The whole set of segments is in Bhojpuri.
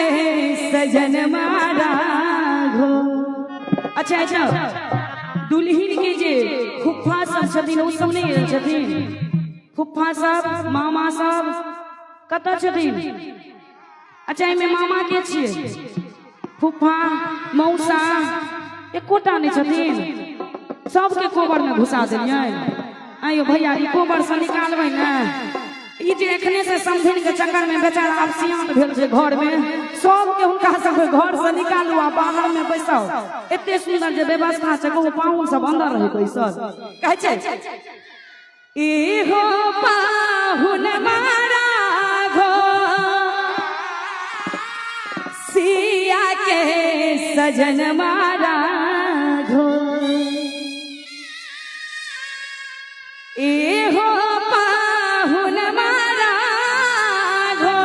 के सजन मारा घो। अच्छा अच्छा दुल्हन के जे फुफ्फा सब छथिन ओ सब नहीं छथिन? फुफ्फा सब मामा सब कतऽ छथिन? अच्छा एहिमे मामा के छियै? फुफ्फा मौसा एकोटा नहीं छथिन? सबके कोबर में घुसा देलियै। आइयो भैया ई कोबर से निकालबै ना। ई जे एखने से समधिन के चक्कर में बेचारा आब सियान भेल छै घर में, सबके हुनका सबके घर से निकालू आ बाहर में बैसाउ। एते सुंदर जे व्यवस्था छै कहू पाहुन सब अंदर रहे बैसल। कहै छै ई हो पाहुन मारा घो सिया के सजन मारा घो। ए हो पाहुन मारा घो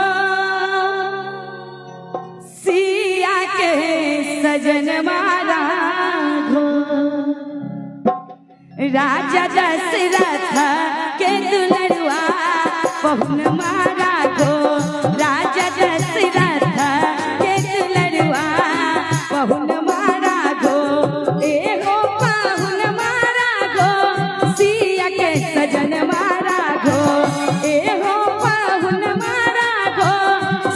सिया के सजन मारा घो। राजा दशरथ के दुलरुआ पाहुन मारा घो। राजा दशरथ के दुलरुआ पाहुन मारा घो। ए हो पाहुन मारा घो सिया के सजन मारा घो। ए हो पाहुन मारा घो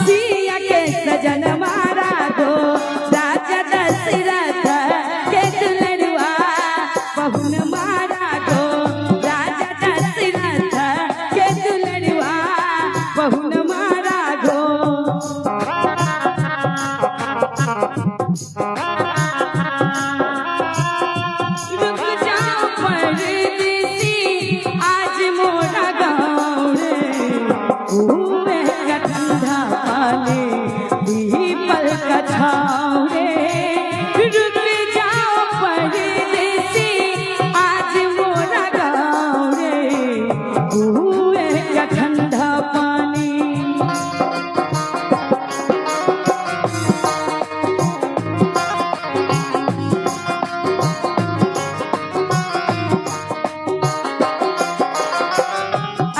सिया के सजन मारा घो। राजा दशरथ के दुलरुआ पाहुन मारा घो। राजा दशरथ के दुलरुआ पाहुन मारा घो। रुक जाओ परदेसी आज मोरा गाँव रे। कुएं का ठंडा पानी पीपल का छाँव रे। रुक जाओ परदेसी आज मोरा गाँव रे। कुएं का ठंडा पानी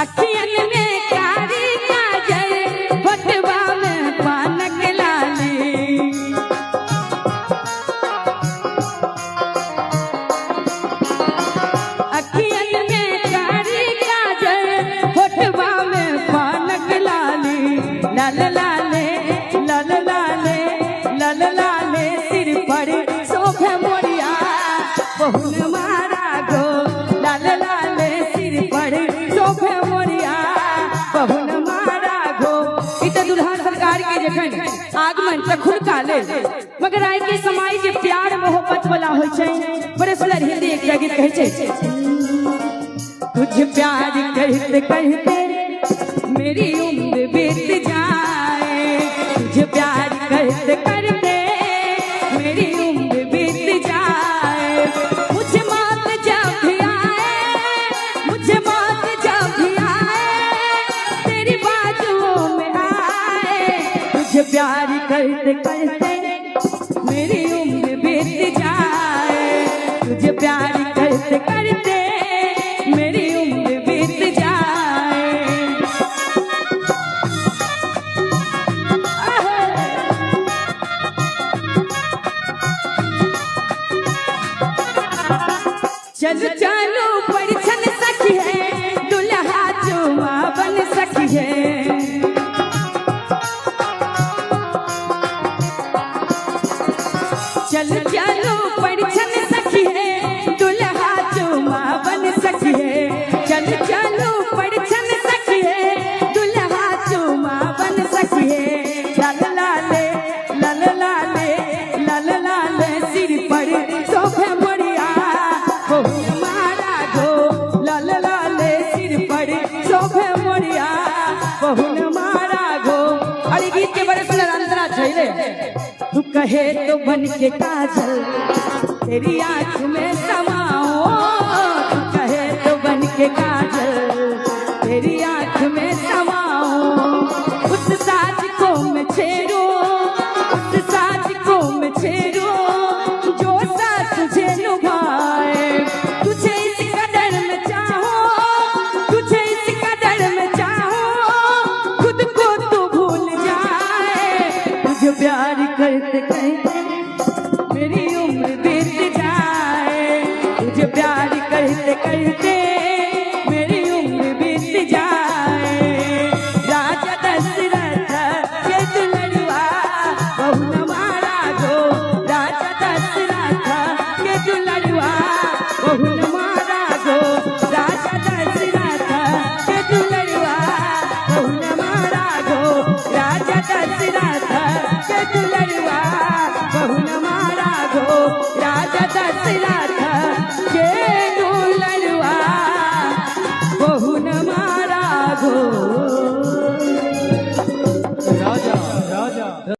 अखियन में कारी काजल होठवा में पानक लाली। अखियन में कारी काजल होठवा में पानक लाली। लाल लाले लाल लाले लाल लाले सिर पर शोभे मोरिया पाहुन मारा घो। लाल लाले सिर पर शोभे मोरिया पाहुन मारा घो। ई त दुल्हन सरकार के जखन आगमन तखुन काले मगर आइ के समाज जे प्यार मोहब्बत वाला होय छै बड़े सुंदर हिंदी एक गीत कहै छै तुझ प्यार कहते कहते मेरी उम्र बीत जाए। तुझ प्यार कहते करते मेरी उम्र बीत जाए। मुझे मौत जब भी आए मुझे मौत जब भी आए तेरी बाजुओं में आए। तुझे प्यार करते करते मेरी उम्र बीत जाए। तुझे प्यार करते करते मेरी उम्र बीत जाए। चल चलो परिछन सखी है दुल्हा चुमा बन सखी है। चल चलो परिछन सखी है दुल्हा चुमा बन सखी है। चल चलो परिछन सखी है दुल्हा चुमा बन सखी है। लाल लाले लाल लाले लाल लाले सिर पर शोभे मोरिया पाहुन मारा घो। लाल लाले सिर पर शोभे मोरिया पाहुन मारा घो। अरे गीत के बड़े सुंदर अंतरा छै रे। तू कहे तो बन के काजल तेरी आँख में समाओ। तू कहे तो बन के काजल तेरी आँख में समाओ। उस साज को मैं छेड़ो उस साज को मैं छेड़ो जो साथ तुझे लुभाए। तुझे इस कदर में चाहो तुझे इस कदर में चाहो खुद को तू भूल जाए। तुझे कहते कहते मेरी उम्र बीत जाए, तुझे प्यार कहते कहते